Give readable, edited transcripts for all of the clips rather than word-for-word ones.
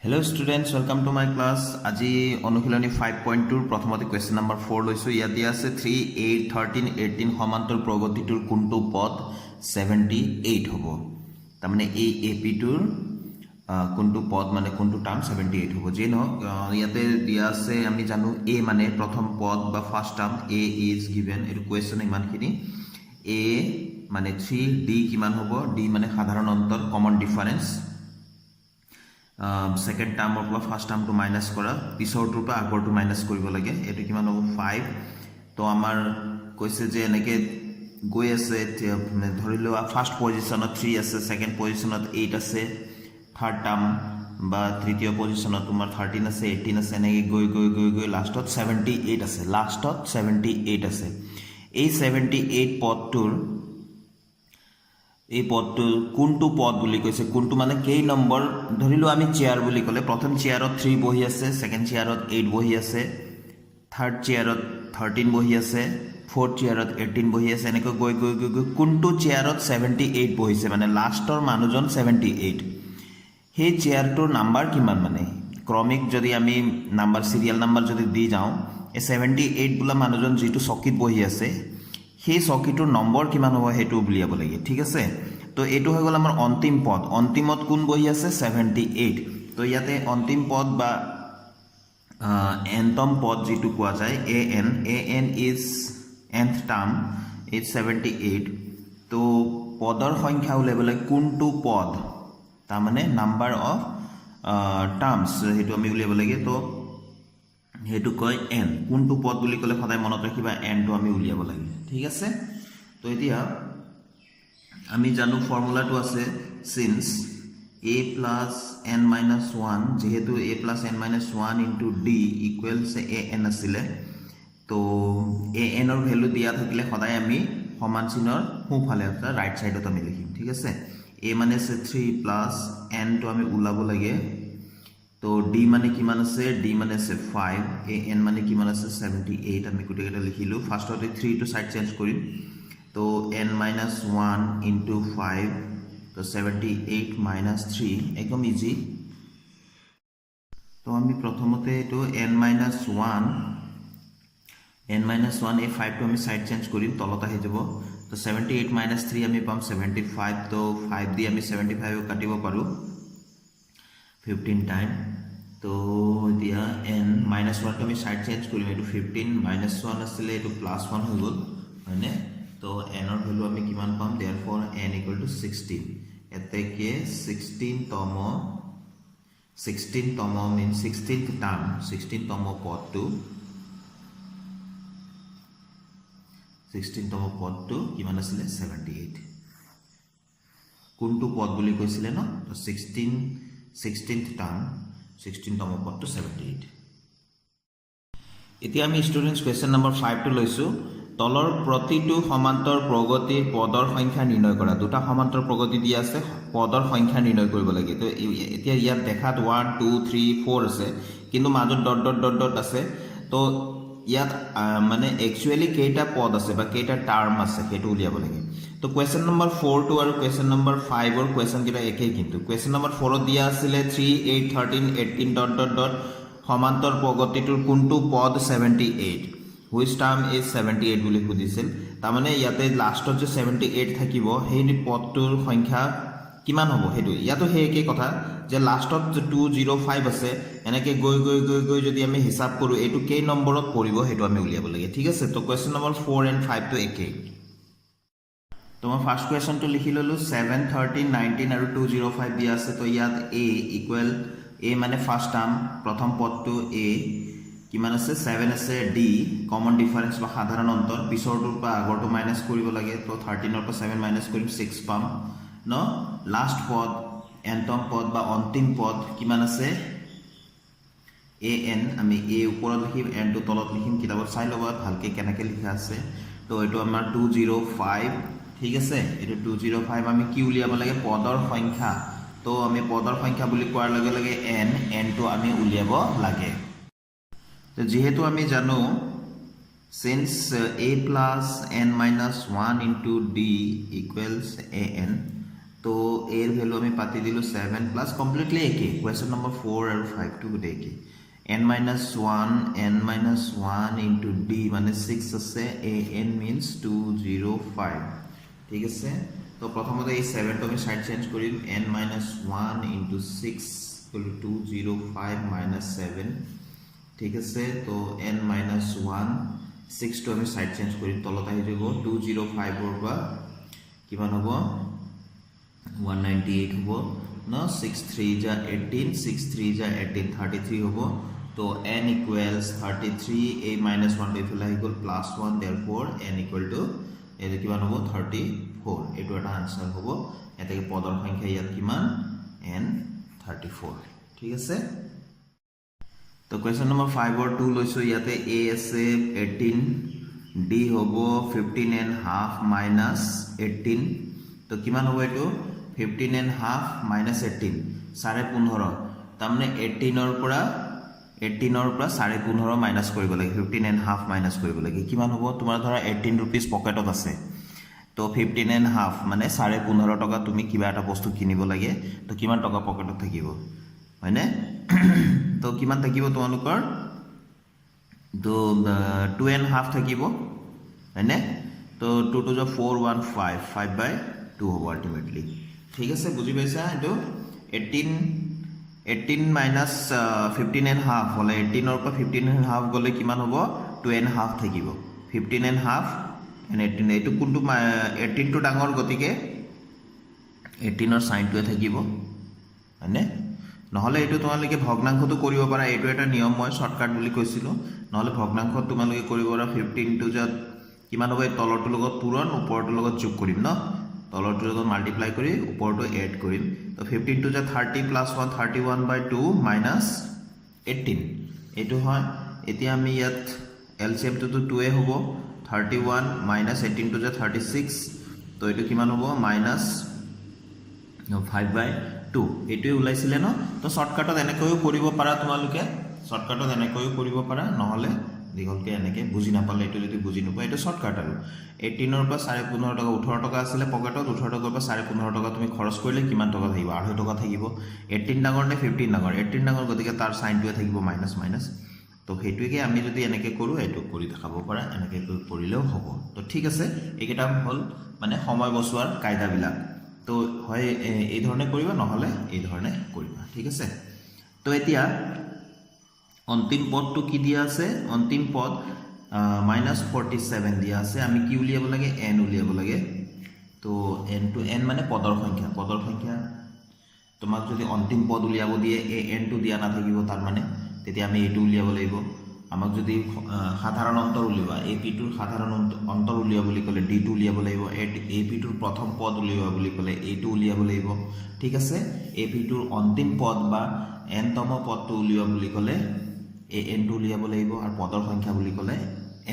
Hello students, welcome to my class. আজি অনুশীলনী 5.2 প্ৰথমতে কোৱেশ্চন নম্বৰ 4 লৈছো। ইয়াত দিয়া আছে 3, 8, 13, 18 সমান্তৰাল প্ৰগতিটোৰ কোনটো পদ 78 হ'ব। তাৰমানে এই এপিটোৰ কোনটো পদ মানে কোনটো টাৰ্ম 78 হ'ব। যে নহওক ইয়াতে দিয়া আছে আমি জানো এ মানে প্ৰথম পদ বা first term A is given. এইটো কোৱেশ্চন ইমানখিনি। এ মানে 3, ডি কিমান হ'ব, ডি মানে সাধাৰণ অন্তৰ কমন ডিফাৰেন্স। সেকেন্ড টাৰ্মৰ পৰা ফাৰ্স্ট টাৰ্মটো মাইনাস কৰা, পিছৰটোৰ পৰা আগৰটো মাইনাস কৰিব লাগে। এইটো কিমান হ'ব 5। তো আমাৰ কৈছে যে এনেকৈ গৈ আছে, ধৰি লোৱা ফাৰ্স্ট পজিশ্যনত 3 আছে, সেকেন্ড পজিশ্যনত 8 আছে, থাৰ্ড টাৰ্ম বা তৃতীয় পজিশ্যনত তোমাৰ 13 আছে, 18 আছে, এনেকৈ গৈ গৈ গৈ গৈ লাষ্টত 78 আছে। লাষ্টত 78 আছে। এই 78 পদটোৰ এই পদটো কোনটো পদ বুলি কৈছে, কোনটো মানে কেই নম্বৰ। ধৰিলো আমি চেয়াৰ বুলি ক'লে প্ৰথম চেয়াৰত 3 বহি আছে, সেকেন্ড চেয়াৰত 8 বহি আছে, থাৰ্ড চেয়াৰত 13 বহি আছে, ফোৰ্থ চেয়াৰত 18 বহি আছে, এনেকৈ গৈ গৈ গৈ গৈ কোনটো চেয়াৰত 78 বহিছে মানে লাষ্টৰ মানুহজন 78, সেই চেয়াৰটোৰ নাম্বাৰ কিমান মানে ক্ৰমিক যদি আমি নাম্বাৰ সিৰিয়াল নাম্বাৰ যদি দি যাওঁ, এই 78 বোলা মানুহজন যিটো চকীত বহি আছে সেই চকীটোৰ নম্বৰ কিমান হ'ব সেইটো উলিয়াব লাগে। ঠিক আছে, তো এইটো হৈ গ'ল আমাৰ অন্তিম পদ। অন্তিমত কোন বহি আছে 78। তো ইয়াতে অন্তিম পদ বা এনতম পদ যিটো কোৱা যায় A N is nth term is 78। তো পদৰ সংখ্যা উলিয়াবলৈ কোনটো পদ তাৰমানে নাম্বাৰ অফ টাৰ্মছ সেইটো আমি উলিয়াব লাগে। তো সেইটো কয় এন। কোনটো পদ বুলি ক'লে সদায় মনত ৰাখিবা এনটো আমি উলিয়াব লাগে। ঠিক আছে, তো এতিয়া আমি জানো ফৰ্মুলাটো আছে since a plus n minus 1, যেহেতু a plus n minus 1 into D equals a n আছিলে, তো a n ৰ ভেলু দিয়া থাকিলে সদায় আমি সমান চিহ্নৰ সোঁফালে অৰ্থাৎ ৰাইট সাইডত আমি লিখিম। ঠিক আছে, a মানে আছে 3 প্লাছ n টো আমি ওলাব লাগে। তো ডি মানে কিমান আছে, ডি মানে আছে 5, এ এন মানে কিমান আছে 78। আমি গোটেইকেইটা লিখিলোঁ। ফাৰ্ষ্টতে 3 টো সাইড চেঞ্জ কৰিম। তো n মাইনাছ 1 ইন্টু 5, তো 78 মাইনাছ 3 একদম ইজি। তো আমি প্ৰথমতে এইটো n মাইনাছ 1 এই 5টো আমি সাইড চেঞ্জ কৰিম, তলত আহি যাব। তো 78 মাইনাছ 3 আমি পাম 75। তো 5 দি আমি 75 কাটিব পাৰোঁ 15 টাইম। তো এতিয়া n মাইনাছ 1টো আমি সাইড চেঞ্জ কৰিম। এইটো 15 মাইনাছ 1 আছিলে, এইটো প্লাছ 1 হৈ গ'ল হয়নে। তো n ৰ ভেলু আমি কিমান পাম, দেয়াৰফৰ n ইকুৱেল টু 16। এতেকে 16তম মিন 16th টাৰ্ম, 16তম কিমান আছিলে 78। কোনটো পদ বুলি কৈছিলে ন, তো 16th টাৰ্ম 16তম পদটো 78। এতিয়া আমি ষ্টুডেণ্টছ কুৱেশ্যন নম্বৰ 5টো লৈছোঁ। তলৰ প্ৰতিটো সমান্তৰ প্ৰগতিৰ পদৰ সংখ্যা নিৰ্ণয় কৰা। দুটা সমান্তৰ প্ৰগতি দিয়া আছে, পদৰ সংখ্যা নিৰ্ণয় কৰিব লাগে। তো এতিয়া ইয়াত দেখাত 1 2 3 4 আছে, কিন্তু মাজত ডট ডট ডট ডট আছে। তো ইয়াত মানে একচুৱেলি কেইটা পদ আছে বা কেইটা টাৰ্ম আছে সেইটো উলিয়াব লাগে। তো কুৱেশ্যন নম্বৰ 4টো আৰু কুৱেশ্যন নম্বৰ 5ৰ কুৱেশ্যনকেইটা একেই, কিন্তু কুৱেশ্যন নম্বৰ 4ত দিয়া আছিলে 3, 8, 13, 18 ডট ডট ডট সমান্তৰ প্ৰগতিটোৰ কোনটো পদ 78, হুইচ টাৰ্ম ইজ 78 বুলি সুধিছিল। তাৰমানে ইয়াতে লাষ্টত যে 78 থাকিব সেই পদটোৰ সংখ্যা কিমান হ'ব সেইটো। ইয়াতো সেই একেই কথা যে লাষ্টত যে 205 আছে, এনেকৈ গৈ গৈ গৈ গৈ যদি আমি হিচাপ কৰোঁ এইটো কেই নম্বৰত পৰিব সেইটো আমি উলিয়াব লাগে। ঠিক আছে, তো কুৱেশ্যন নম্বৰ 4 and 5টো একেই। তো মই ফাৰ্ষ্ট কুৱেশ্যনটো লিখি ল'লোঁ। 7, 13, 19 আৰু 205 দিয়া আছে। তো ইয়াত a ইকুৱেল a মানে ফাৰ্ষ্ট টাৰ্ম প্ৰথম পদটো a কিমান আছে 7 আছে, ডি কমন ডিফাৰেন্স বা সাধাৰণ অন্তৰ, পিছৰটোৰ পৰা আগৰটো মাইনাছ কৰিব লাগে। তো 13ৰ পৰা 7 মাইনাছ কৰিম 6 পাম ন। লাষ্ট পদ এনতম পদ বা অন্তিম পদ কিমান আছে এ এন। আমি এ ওপৰত লিখিম, এনটো তলত লিখিম। কিতাপত চাই ল'বা ভালকৈ কেনেকৈ লিখা আছে। তো এইটো আমাৰ 205। ঠিক আছে, এইটো 205 আমি কি উলিয়াব লাগে পদৰ সংখ্যা। তো আমি পদৰ সংখ্যা বুলি কোৱাৰ লগে লগে এনটো আমি উলিয়াব লাগে। তো যেহেতু আমি জানো since a plus n minus 1 into D equals a n, তো এৰ ভ্যালু আমি পাতি দিলো 7 প্লাস কমপ্লিটলি একে কোয়েশ্চন নম্বৰ 4 আৰু 5 টু গুটে একে n-1 ইনটু d মানে 6 আছে an means 205 ঠিক আছে তো প্ৰথমতে এই 7 টো আমি সাইড চেঞ্জ কৰিম n-1 ইনটু 6 205 7 ঠিক আছে তো n-1 6 টো আমি সাইড চেঞ্জ কৰিম তলত আহি যাব 205 ৰ পৰা কিমান হ'ব 198 হ'ব no 6 3 ja 18 6 3 ja 18 33 হ'ব তো n equals 33 a minus 1 to ইফালে আহি গ'ল plus 1 therefore n equal to এটো কিমান হ'ব 34 এটো এটা আনসার হ'ব এটাকে পদৰ সংখ্যা ইয়াত কিমান n 34 ঠিক আছে তো কোয়েশ্চন নম্বৰ 5 or 2 লৈছো ইয়াতে a আছে 18 d হ'ব 15 and half minus 18 তো কিমান হ'ব এটো 15 and half minus 18 15.5 তাৰমানে 18 ৰ পৰা 15.5 মাইনাস কৰিব লাগে 15 and half মাইনাস কৰিব লাগে কিমান হ'ব তোমাৰ ধৰা 18 रुपीस পকেটত আছে তো 15 and half মানে 15.5 টকা তুমি কিবা এটা বস্তু কিনিব লাগে তো কিমান টকা পকেটত থাকিব হয়নে তো কিমান থাকিব তোমালোকৰ তো 2 and half থাকিব হয়নে তো 2 to the 415 5/2 হ'ব আলটিমেটলি ঠিক আছে বুজি পাইছা এটো 18 minus 15 and half হলে 18 or 15 and half গলে কিমান হ'ব 2 and half থাকিব 15 and half and 18 এটো কোনটো 18 টু ডাঙৰ গতিকে 18 ৰ সাইনটোৱে থাকিব মানে নহলে এটো তোমালোকে ভগ্নাংশটো কৰিব পাৰা এটো এটা নিয়ম মই শৰ্টকাট বুলি কৈছিলো নহলে ভগ্নাংশ তোমালোকে কৰিব পাৰা 15 টু যত কিমান হ'ব তলৰটো লগত পূৰণ ওপৰটো লগত যোগ কৰিম ন তলৰটো লগত মাল্টিপ্লাই কৰি ওপৰটো এড কৰিম তো 15 টু যা 30 প্লাস 1 31/2 মাইনাস 18 এটো হয় এতিয়া আমি ইয়াত এলসিএম টো 2 এ হ'ব 31 মাইনাস 18 টু যা 36 তো এটো কিমান হ'ব মাইনাস 5/2 এটোই ওলাইছিলে ন তো শর্টকাটত এনেকৈও কৰিব পাৰা তোমালোকে শৰ্টকাটত এনেকৈও কৰিব পাৰা নহলে দিগলকে এনেকে বুজি নাপালে এটো যদি বুজি নপা এটো শর্টকাট আৰু 18 ৰ পৰা 15.5 টকা 18 টকা আছিল পকেটত 18 টকাৰ পৰা 15.5 টকা তুমি খৰচ কৰিলে কিমান টকা থাকিব 8 টকা থাকিব 18 ডাঙৰ নে 15 ডাঙৰ 18 ডাঙৰ গতিকে তাৰ সাইনটোৱে থাকিব মাইনাস মাইনাস তো হেতুকে আমি যদি এনেকে কৰো এটো কৰি দেখাব পাৰা এনেকে কৰিলেও হ'ব তো ঠিক আছে এইকেটা হল মানে সময় বচোৱাৰ কায়দা বিলাক তো হয় এই ধৰণে কৰিবা নহলে এই ধৰণে কৰিবা ঠিক আছে তো এতিয়া অন্তিম পদটো কি দিয়া আছে অন্তিম পদ -47 দিয়া আছে আমি কি উলিয়াব লাগে n উলিয়াব লাগে তো n টু n মানে পদৰ সংখ্যা তোমাক যদি অন্তিম পদ উলিয়াব দিয়ে a n টু দিয়া না থাকিব তাৰ মানে তেতিয়া আমি এটো উলিয়াব লাগিব আমাক যদি সাধাৰণ অন্তৰ উলিয়াবা ap টুৰ সাধাৰণ অন্তৰ উলিয়া বুলি কলে d টু উলিয়াব লাগিব ap টুৰ প্ৰথম পদ উলিয়াবা বুলি কলে a টু উলিয়াব লাগিব ঠিক আছে ap টুৰ অন্তিম পদ বা n তম পদটো উলিয়া বুলি কলে an টু উলিয়াব লাগিব আৰু পদৰ সংখ্যা বুলি কলে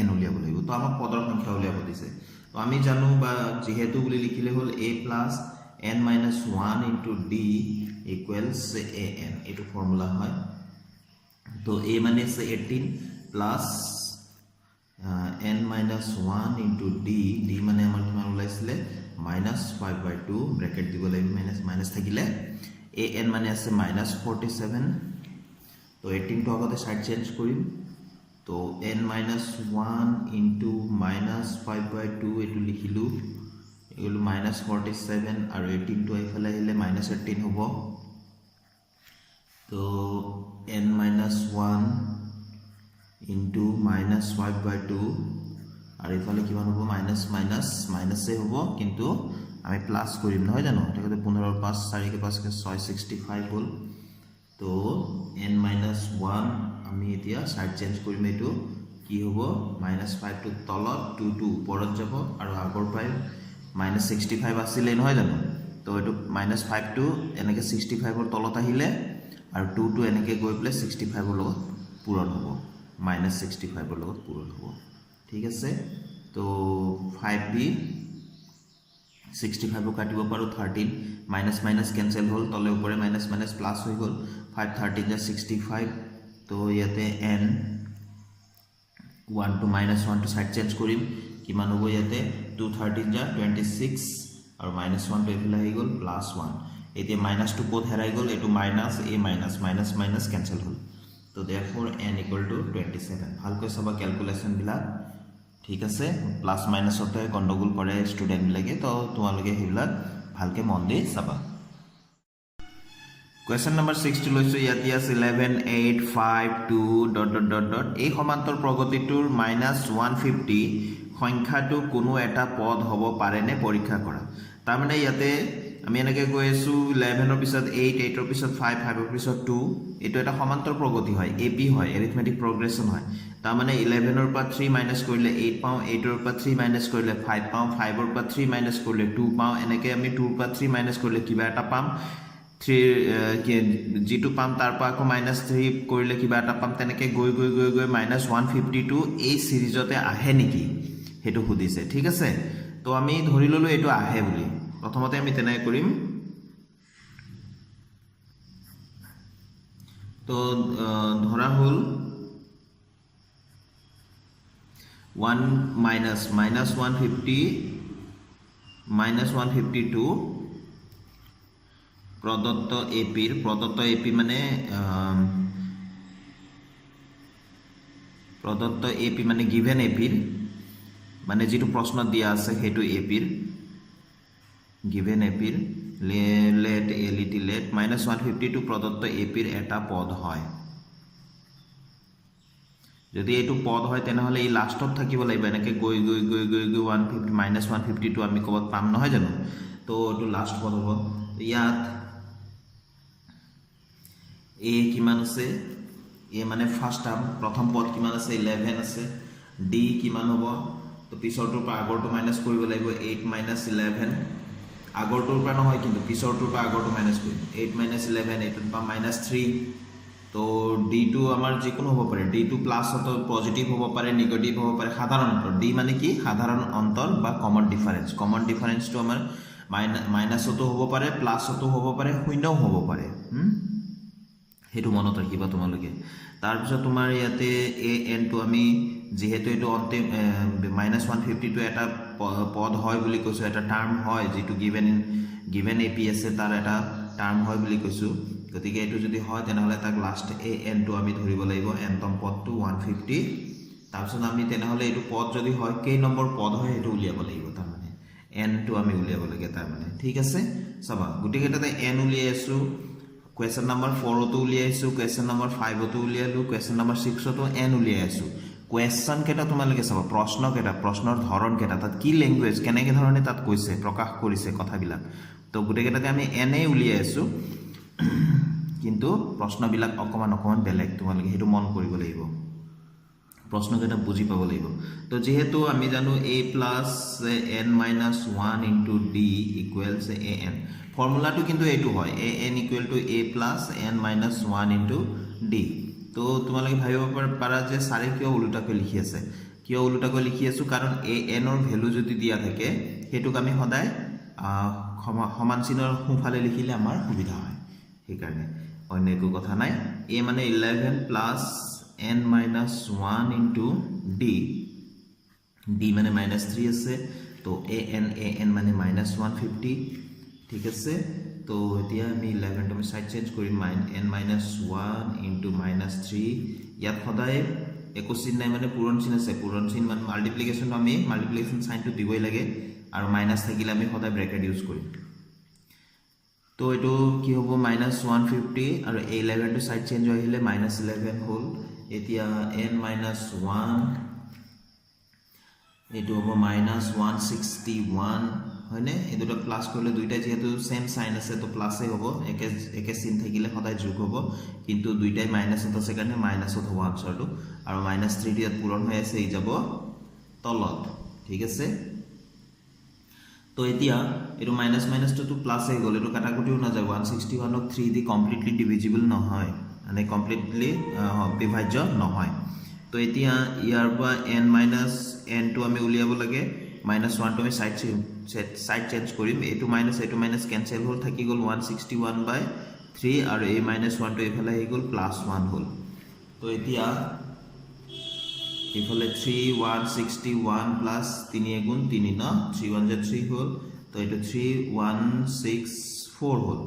n উলিয়াব লাগিব তো আমাক পদৰ সংখ্যা উলিয়াব দিছে তো আমি জানো বা যেহেতু বুলি লিখিলে হল a plus n minus 1 into d equals an এটো ফর্মুলা হয় তো a মানে আছে 18 plus n minus 1 into d d মানে আমাৰ কিমান ওলাইছিলে -5/2 ব্র্যাকেট দিব লাগিব মাইনাস থাকিলে an মানে আছে -47 তো 18 টো আগতে সাইড চেঞ্জ কৰিম তো n-1 into -5/2 এটো লিখিলো এগুলো -47 আৰু 18 টো ইফালে আহিলে -18 হ'ব তো n-1 into -5/2 আৰু ইফালে কিমান হ'ব মাইনাসে হ'ব কিন্তু আমি প্লাস কৰিম নহয় জানো এটা 15 5 4 কে 5 কে 6 65 হ'ল তো n-1 আমি এতিয়া সাইড চেঞ্জ কৰিম এটো কি হ'ব -5 টু তলত 2 টু ওপৰত যাব আৰু আগৰ পাই -65 আছিল নহয় জানো তো এটো -5 টু এনেকে 65 ৰ তলত আহিলে আৰু 2 টু এনেকে গৈ প্লে 65 ৰ লগত পূৰণ হ'ব -65 ৰ লগত পূৰণ হ'ব ঠিক আছে তো 5b 65 ও কাটিব পাৰো 13 মাইনাস মাইনাস ক্যান্সেল হল তলে উপরে মাইনাস মাইনাস প্লাস হৈ গল 5 13 যা 65 তো ইয়াতে n 1 to -1 to side change কৰিম কিমান হ'ব ইয়াতে 2 13 যা 26 আৰু -1 টো এইফালে আহি গ'ল +1 এতিয়া -2 ক'ত হেৰাই গ'ল এইটো মাইনাছ কেনসেল হ'ল তো therefore n = 27 ভালকৈ চাবা ক্যালকুলেশন বিলাক ঠিক আছে প্লাস মাইনাসতে গন্ডগোল কৰে স্টুডেন্ট বিলাকে তো তোমালোকে হেবিলাক ভালকে মন দি চাবা Question number 6 to লৈছো ইয়াত ইয়াস 11 8 5 2 ... এই সমান্তৰ প্ৰগতিটোৰ -150 সংখ্যাটো কোনো এটা পদ হ'ব পাৰে নে পৰীক্ষা কৰা তাৰ মানে ইয়াতে আমি এনেকৈ কৈ আছো 11 ৰ পিছত 8 8 ৰ পিছত 5 5 ৰ পিছত 2 এটো এটা সমান্তৰ প্ৰগতি হয় AP হয় এৰিথমেটিক প্ৰগ্ৰেছন হয় তাৰ মানে 11 ৰ পৰা 3 মাইনাস কৰিলে 8 পাও 8 ৰ পৰা 3 মাইনাস কৰিলে 5 পাও 5 ৰ পৰা 3 মাইনাস কৰিলে 2 পাও এনেকৈ আমি 2 ৰ পৰা 3 মাইনাস কৰিলে কিবা এটা পাম 3 যেটো পাম তাৰ পৰা আকৌ -3 কৰিলে কিবা এটা পাম তেনেকৈ গৈ -152 এই সিৰিজতে আহে নেকি হেতু খুদিছে ঠিক আছে তো আমি ধৰি ললো এটো আহে বুলি প্ৰথমতে আমি তেনে কৰিম তো ধৰা হল 1 -150 -152 প্ৰদত্ত AP মানে প্ৰদত্ত AP মানে গিভেন AP মানে যেটো প্ৰশ্ন দিয়া আছে হেতু AP গিভেন AP let -152 প্ৰদত্ত AP এটা পদ হয় যদি এটো পদ হয় তেনেহলে এই লাষ্টত থাকিব লাগিব এনেকৈ গৈ 152 আমি কবত পাম নহয় জানো তো এটো লাষ্ট পদ হ'ব ইয়াত a কিমান আছে a মানে ফার্স্ট টার্ম প্ৰথম পদ কিমান আছে 11 আছে d কিমান হ'ব তো পিছৰটোৰ পৰা আগৰটো মাইনাস কৰিব লাগিব 8 - 11 আগৰটোৰ পৰা নহয় কিন্তু পিছৰটোৰ পৰা আগৰটো মাইনাস কৰিম 8 - 11 এটোৰ পৰা -3 তো d2 আমাৰ যিকোনো হ'ব পাৰে d2 প্লাস অটো পজিটিভ হ'ব পাৰে নেগেটিভ হ'ব পাৰে সাধাৰণ অন্তৰ d মানে কি সাধাৰণ অন্তৰ বা কমন ডিফাৰেন্সটো আমাৰ মাইনাসটো হ'ব পাৰে প্লাসটো হ'ব পাৰে শূন্যও হ'ব পাৰে হেতু মনত ৰাখিবা তোমালোকে তাৰ পিছত তোমাৰ ইয়াতে an টো আমি যেহেতু এটো অন্তিম -150 টো এটা পদ হয় বুলি কৈছো এটা টার্ম হয় যেটো গিভেন AP আছে তাৰ এটা টার্ম হয় বুলি কৈছো গতিকে এটো যদি হয় তেনেহলে তাক লাষ্ট an টো আমি ধৰিব লাগিব nতম পদটো 150 তাৰ পিছত আমি তেনেহলে এটো পদ যদি হয় কেই নম্বৰ পদ হয় এটো উলিয়াব লাগিব তাৰ মানে n টো আমি উলিয়াব লাগে তাৰ মানে ঠিক আছে চাবা গুটিকেটাতে n উলিয়াইছো Question number 4 তো উলিয়াইছো question number 5 তো উলিয়ালো question number 6 তো n উলিয়াইছো question কেটা তোমালকে চাবা প্ৰশ্নৰ ধৰণ কেটা তাত কি ল্যাঙ্গুৱেজ কেনেকে ধৰণে তাত কৈছে প্ৰকাশ কৰিছে কথাবিলাক তো গুটেকেটাতে আমি n উলিয়াইছো কিন্তু প্ৰশ্নবিলাক অকমান বেলেগ তোমালকে হেতু মন কৰিব লাগিব প্ৰশ্ন কেটা বুজি পাব লাগিব তো যেহেতু আমি জানো a + n - 1 * d = an ফর্মুলাটো কিন্তু এটো হয় an = a + n - 1 * d তো তোমালকে ভাবিব পাৰা যে সাৰে কিয় উল্টাকৈ লিখি আছে কিয় উল্টাকৈ লিখি আছো কাৰণ an ৰ ভ্যালু যদি দিয়া থাকে হেতুক আমি সদায় সমান চিনৰ সোঁফালে লিখিলে আমাৰ সুবিধা হয় সেই কাৰণে অন্য একো কথা নাই a মানে 11 + n - 1 * d মানে -3 আছে তো an মানে -150 ঠিক আছে তো এতিয়া আমি 11 টো আমি সাইড চেঞ্জ কৰিম n - 1 * -3 ইয়াত সদায় একো চিন নাই মানে পূৰণ চিন আছে পূৰণ চিন মানে মাল্টিপ্লিকেশন আমি মাল্টিপ্লিকেশন সাইনটো দিবই লাগে আৰু মাইনাস থাকিলে আমি সদায় ব্ৰেকেট ইউজ কৰিম তো এটো কি হ'ব -150 আৰু 11 টো সাইড চেঞ্জ আহিলে -11 হ'ল এতিয়া n - 1 এটো হ'ব -161 হয়নে এই দুটো প্লাস কৰিলে দুইটা যেহেতু সেম সাইন আছে তো প্লাসে হ'ব একে চিন থাকিলে সদায় যোগ হ'ব কিন্তু দুইটাই মাইনাস আছে কাৰণে মাইনাসত হ'ব আনসাৰটো আৰু -3 ইয়াত পূৰণ হৈ আছে ই যাব তলত ঠিক আছে তো এতিয়া এটো মাইনাস তো প্লাস হৈ গ'ল এটো কাটাকুটিও না যায় 161 ক 3 দি কমপ্লিটলি ডিভিজিবল নহয় মানে কমপ্লিটলি বিভাজ্য নহয় তো এতিয়া ইয়াৰ পৰা n টো আমি উলিয়াব লাগে -1 টো আমি সাইড চেঞ্জ কৰিম এটো মাইনাস ক্যান্সেল হ'ল থাকি গ'ল 161/3 আৰু a -1 টো এফালে হৈ গ'ল +1 হ'ল তো এতিয়া এফালে 3 161 + 3 * 3 ন 3 * 1 = 3 হ'ল তো এইটো 3164 হ'ল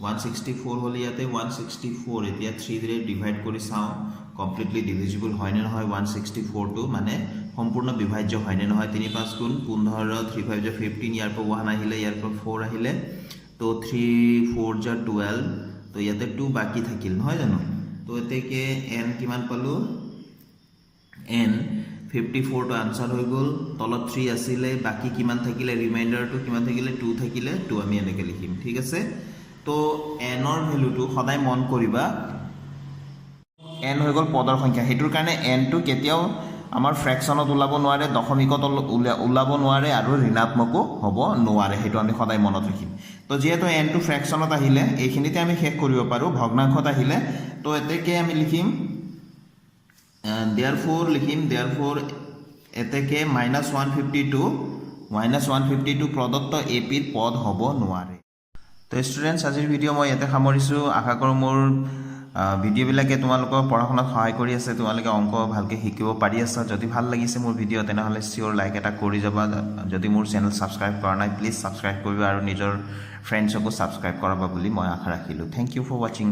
164 হ'ল ইয়াতে 164 এতিয়া 3 ৰে ডিভাইড কৰি চাওঁ কমপ্লিটলি ডিভিজিবল হয় নে নহয় 164 টো মানে সম্পূৰ্ণ বিভাজ্য হয় নে নহয় 3 5 গুণ 15 3 5 = 15 ইয়াৰ পৰা 1 আহিলে ইয়াৰ পৰা 4 আহিলে তো 3 4 = 12 তো ইয়াতে 2 বাকি থাকিল নহয় জানো তো এতেকে n কিমান পালো n 54 টো আনসার হৈ গল তলত 3 আছিল বাকি কিমান থাকিলে ৰিমাইন্ডাৰ টো কিমান থাকিলে 2 থাকিলে 2 আমি এনেকে লিখিম ঠিক আছে তো n ৰ ভ্যালুটো সদায় মন কৰিবা n হৈ গল পদৰ সংখ্যা হেতুৰ কাৰণে n টো কেতিয়াও আমাৰ ফ্ৰেকশনত ওলাব নোৱাৰে দশমিকত ওলাব নোৱাৰে আৰু ঋণাত্মকো হ'ব নোৱাৰে হেতু আমি সদায় মনত ৰাখিম তো যেহেতু n টো ফ্ৰেকশনত আহিলে এইখিনিতে আমি শেষ কৰিব পাৰো ভগ্নাংশত আহিলে তো এতেকে আমি লিখিম therefore লিখিম therefore এতেকে -152 প্ৰদত্ত ap ৰ পদ হ'ব নোৱাৰে তো ষ্টুডেন্টস আজিৰ ভিডিও মই ইয়াতে সামৰিছো আশা কৰো মোৰ ভিডিও বিলাকে তোমালোকৰ পঢ়াশনাত সহায় কৰি আছে তোমালোকে অংক ভালকে শিকিব পাৰি আছা যদি ভাল লাগিছে মোৰ ভিডিও তেনেহলে শিওৰ লাইক এটা কৰি যাবা যদি মোৰ চেনেল সাবস্ক্ৰাইব কৰা নাই প্লিজ সাবস্ক্ৰাইব কৰিবা আৰু নিজৰ ফ্ৰেণ্ডছকো সাবস্ক্ৰাইব কৰাবা বুলি মই আশা ৰাখিলো থ্যাংক ইউ ফৰ ওয়াচিং